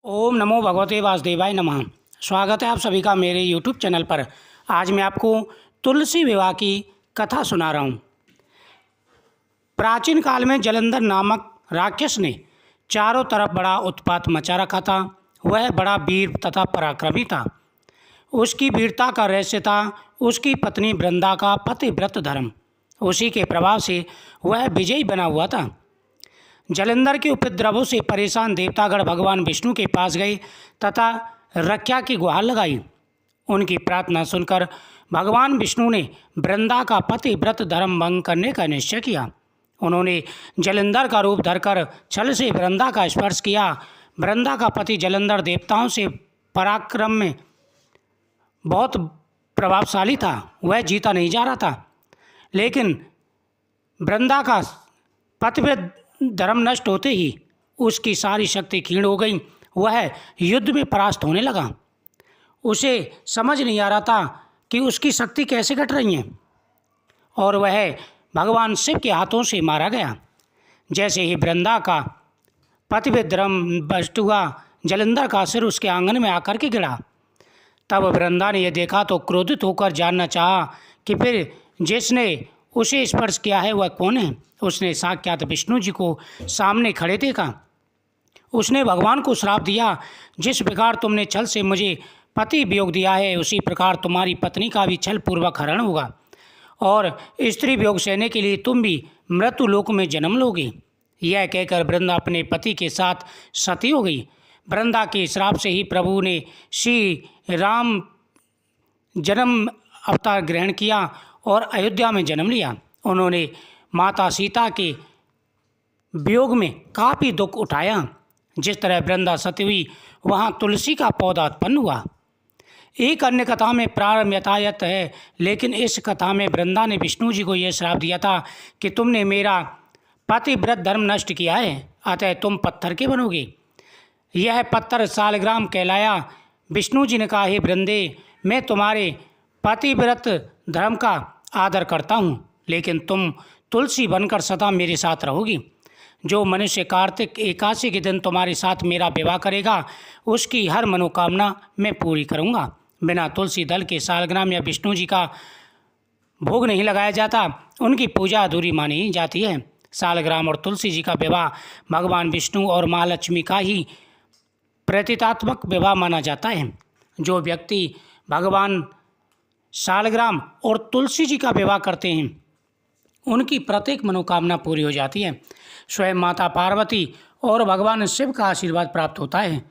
ओम नमो भगवते वासुदेवाय नमः। स्वागत है आप सभी का मेरे यूट्यूब चैनल पर। आज मैं आपको तुलसी विवाह की कथा सुना रहा हूँ। प्राचीन काल में जलंधर नामक राक्षस ने चारों तरफ बड़ा उत्पात मचा रखा था। वह बड़ा वीर तथा पराक्रमी था। उसकी वीरता का रहस्य था उसकी पत्नी वृंदा का पतिव्रत धर्म। उसी के प्रभाव से वह विजयी बना हुआ था। जलंधर के उपद्रवों से परेशान देवतागण भगवान विष्णु के पास गए तथा रक्षा की गुहार लगाई। उनकी प्रार्थना सुनकर भगवान विष्णु ने वृंदा का पतिव्रत धर्म भंग करने का निश्चय किया। उन्होंने जलंधर का रूप धरकर छल से वृंदा का स्पर्श किया। वृंदा का पति जलंधर देवताओं से पराक्रम में बहुत प्रभावशाली था। वह जीता नहीं जा रहा था, लेकिन वृंदा का पतिव्रत धर्म नष्ट होते ही उसकी सारी शक्ति क्षीण हो गई। वह युद्ध में परास्त होने लगा। उसे समझ नहीं आ रहा था कि उसकी शक्ति कैसे घट रही है, और वह भगवान शिव के हाथों से मारा गया। जैसे ही वृंदा का पतिव्रत धर्म नष्ट हुआ, जलंधर का सिर उसके आंगन में आकर के गिरा। तब वृंदा ने यह देखा तो क्रोधित होकर जानना चाहा कि फिर जिसने उसे स्पर्श किया है वह कौन है। उसने साक्षात विष्णु जी को सामने खड़े देखा। उसने भगवान को श्राप दिया, जिस प्रकार तुमने छल से मुझे पति वियोग दिया है, उसी प्रकार तुम्हारी पत्नी का भी छल पूर्वक हरण होगा, और स्त्री वियोग सहने के लिए तुम भी मृत्यु लोक में जन्म लोगे। यह कहकर वृंदा अपने पति के साथ सती हो गई। वृंदा के श्राप से ही प्रभु ने श्री राम जन्म अवतार ग्रहण किया और अयोध्या में जन्म लिया। उन्होंने माता सीता के वियोग में काफ़ी दुख उठाया। जिस तरह वृंदा सती हुई, वहाँ तुलसी का पौधा उत्पन्न हुआ। एक अन्य कथा में प्रारंभ यथायथ है, लेकिन इस कथा में वृंदा ने विष्णु जी को यह श्राप दिया था कि तुमने मेरा पतिव्रत धर्म नष्ट किया है, अतः तुम पत्थर के बनोगे। यह पत्थर सालग्राम कहलाया। विष्णु जी ने कहा, हे वृंदे, मैं तुम्हारे पतिव्रत धर्म का आदर करता हूँ, लेकिन तुम तुलसी बनकर सदा मेरे साथ रहोगी। जो मनुष्य कार्तिक एकादशी के दिन तुम्हारे साथ मेरा विवाह करेगा, उसकी हर मनोकामना मैं पूरी करूँगा। बिना तुलसी दल के सालग्राम या विष्णु जी का भोग नहीं लगाया जाता, उनकी पूजा अधूरी मानी जाती है। सालग्राम और तुलसी जी का विवाह भगवान विष्णु और महालक्ष्मी का ही प्रतीकात्मक विवाह माना जाता है। जो व्यक्ति भगवान सालग्राम और तुलसी जी का विवाह करते हैं, उनकी प्रत्येक मनोकामना पूरी हो जाती है। स्वयं माता पार्वती और भगवान शिव का आशीर्वाद प्राप्त होता है।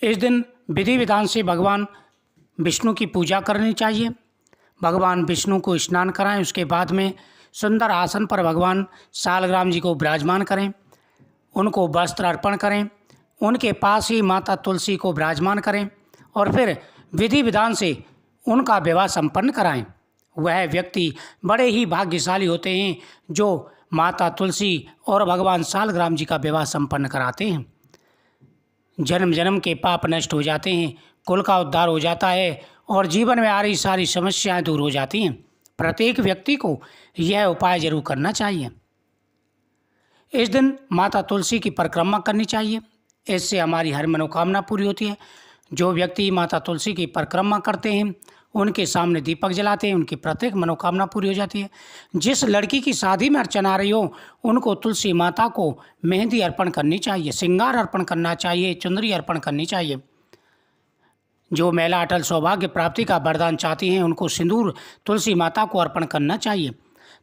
इस दिन विधि विधान से भगवान विष्णु की पूजा करनी चाहिए। भगवान विष्णु को स्नान कराएं, उसके बाद में सुंदर आसन पर भगवान सालग्राम जी को विराजमान करें, उनको वस्त्र अर्पण करें, उनके पास ही माता तुलसी को विराजमान करें, और फिर विधि विधान से उनका विवाह संपन्न कराएं। वह व्यक्ति बड़े ही भाग्यशाली होते हैं जो माता तुलसी और भगवान सालग्राम जी का विवाह संपन्न कराते हैं। जन्म जन्म के पाप नष्ट हो जाते हैं, कुल का उद्धार हो जाता है, और जीवन में आ रही सारी समस्याएं दूर हो जाती हैं। प्रत्येक व्यक्ति को यह उपाय जरूर करना चाहिए। इस दिन माता तुलसी की परिक्रमा करनी चाहिए। इससे हमारी हर मनोकामना पूरी होती है। जो व्यक्ति माता तुलसी की परिक्रमा करते हैं, उनके सामने दीपक जलाते हैं, उनकी प्रत्येक मनोकामना पूरी हो जाती है। जिस लड़की की शादी में अर्चना आ रही हो, उनको तुलसी माता को मेहंदी अर्पण करनी चाहिए, श्रृंगार अर्पण करना चाहिए, चुंदरी अर्पण करनी चाहिए। जो महिला अटल सौभाग्य प्राप्ति का वरदान चाहती हैं, उनको सिंदूर तुलसी माता को अर्पण करना चाहिए।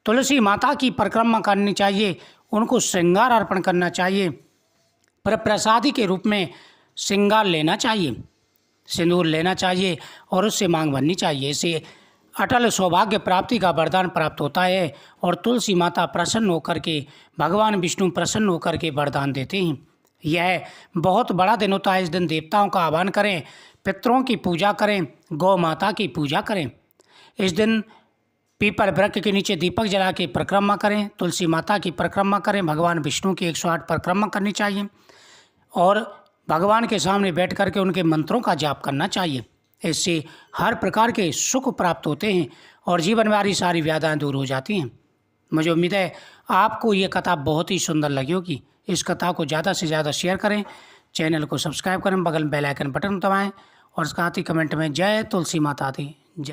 तुलसी माता की परिक्रमा करनी चाहिए, उनको श्रृंगार अर्पण करना चाहिए, पर प्रसादी के रूप में श्रृंगार लेना चाहिए, सिंदूर लेना चाहिए, और उससे मांग भरनी चाहिए। इससे अटल सौभाग्य प्राप्ति का वरदान प्राप्त होता है, और तुलसी माता प्रसन्न होकर के, भगवान विष्णु प्रसन्न होकर के वरदान देते हैं। यह बहुत बड़ा दिन होता है। इस दिन देवताओं का आह्वान करें, पितरों की पूजा करें, गौ माता की पूजा करें। इस दिन पीपल वृक्ष के नीचे दीपक जला के परिक्रमा करें, तुलसी माता की परिक्रमा करें, भगवान विष्णु की 108 परिक्रमा करनी चाहिए, और भगवान के सामने बैठ करके उनके मंत्रों का जाप करना चाहिए। इससे हर प्रकार के सुख प्राप्त होते हैं और जीवन में हमारी सारी व्याधियां दूर हो जाती हैं। मुझे उम्मीद है आपको ये कथा बहुत ही सुंदर लगी होगी। इस कथा को ज़्यादा से ज़्यादा शेयर करें चैनल को सब्सक्राइब करें, बगल में बेल आइकन बटन दबाएं और साथ ही कमेंट में जय तुलसी माता दी।